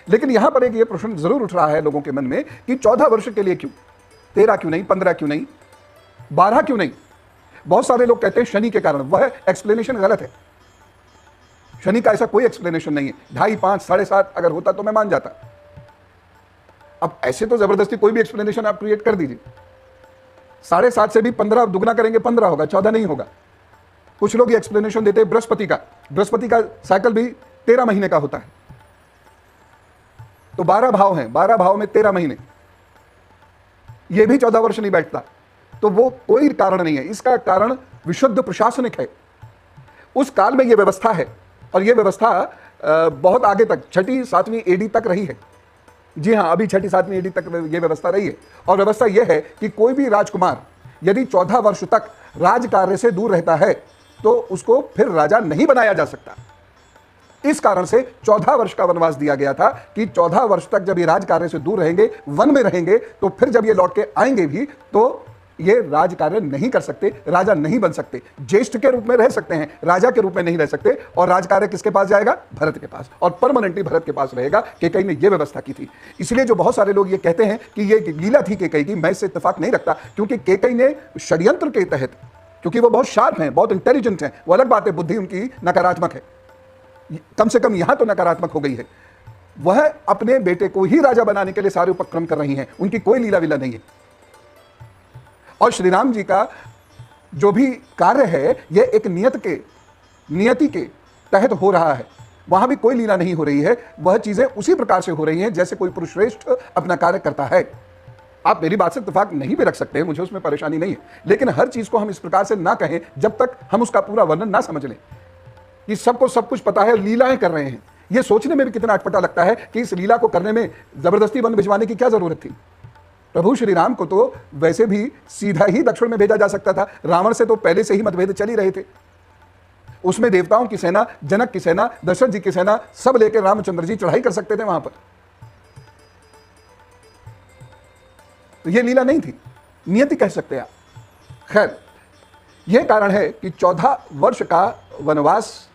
लेकिन यहां पर एक ये प्रश्न जरूर उठ रहा है लोगों के मन में कि 14 वर्ष के लिए क्यों, 13 क्यों नहीं, 15 क्यों नहीं, 12 क्यों नहीं? बहुत सारे लोग कहते हैं शनि के कारण। वह एक्सप्लेनेशन गलत है। शनि का ऐसा कोई एक्सप्लेनेशन नहीं है। 2.5, 5, 7.5 अगर होता तो मैं मान जाता। अब ऐसे तो जबरदस्ती कोई भी एक्सप्लेनेशन आप क्रिएट कर दीजिए। 7.5 से भी 15 दुगना करेंगे 15 होगा, 14 नहीं होगा। कुछ लोग ये एक्सप्लेनेशन देते हैं बृहस्पति का साइकिल भी 13 महीने का होता है। तो 12 भाव हैं, 12 भाव में 13 महीने, ये भी 14 वर्ष नहीं बैठता। तो वो कोई कारण नहीं है। इसका कारण विशुद्ध प्रशासनिक है। उस काल में ये व्यवस्था है और ये व्यवस्था बहुत आगे तक 6वीं 7वीं एडी तक रही है। जी हाँ, अभी 6वीं 7वीं एडी तक ये व्यवस्था रही है। और व्यवस्था यह है कि कोई भी राजकुमार यदि 14 वर्ष तक राज कार्य से दूर रहता है तो उसको फिर राजा नहीं बनाया जा सकता। इस कारण से 14 वर्ष का वनवास दिया गया था कि 14 वर्ष तक जब ये राज कार्य से दूर रहेंगे, वन में रहेंगे, तो फिर जब ये लौट के आएंगे भी तो ये राज कार्य नहीं कर सकते, राजा नहीं बन सकते। ज्येष्ठ के रूप में रह सकते हैं, राजा के रूप में नहीं रह सकते। और राज कार्य किसके पास जाएगा? भरत के पास, और परमानेंटली भरत के पास रहेगा। केकई ने यह व्यवस्था की थी। इसलिए जो बहुत सारे लोग ये कहते हैं कि ये लीला थी केकई की, मैं इससे इत्तेफाक नहीं रखता। क्योंकि केकई ने षड्यंत्र के तहत, क्योंकि वो बहुत शार्प हैं, बहुत इंटेलिजेंट हैं, वो अलग बात है, बुद्धि उनकी नकारात्मक है, कम से कम यहां तो नकारात्मक हो गई है। वह अपने बेटे को ही राजा बनाने के लिए सारे उपक्रम कर रही हैं। उनकी कोई लीला विला नहीं है। और श्री राम जी का जो भी कार्य है यह एक नियति के तहत हो रहा है। वहां भी कोई लीला नहीं हो रही है। वह चीजें उसी प्रकार से हो रही हैं जैसे कोई पुरुष श्रेष्ठ अपना कार्य करता है। आप मेरी बात से इत्तेफाक नहीं भी रख सकते हैं, मुझे उसमें परेशानी नहीं है। लेकिन हर चीज को हम इस प्रकार से ना कहें जब तक हम उसका पूरा वर्णन ना समझ लें कि सबको सब कुछ पता है, लीलाएं कर रहे हैं। यह सोचने में भी कितना अटपटा लगता है कि इस लीला को करने में जबरदस्ती वन भिजवाने की क्या जरूरत थी। प्रभु श्री राम को तो वैसे भी सीधा ही दक्षिण में भेजा जा सकता था। रावण से तो पहले से ही मतभेद चल ही रहे थे। उसमें देवताओं की सेना, जनक की सेना, दशरथ जी की सेना सब लेकर रामचंद्र जी चढ़ाई कर सकते थे वहां पर। तो यह लीला नहीं थी, नियति कह सकते हैं आप। खैर, यह कारण है कि 14 वर्ष का वनवास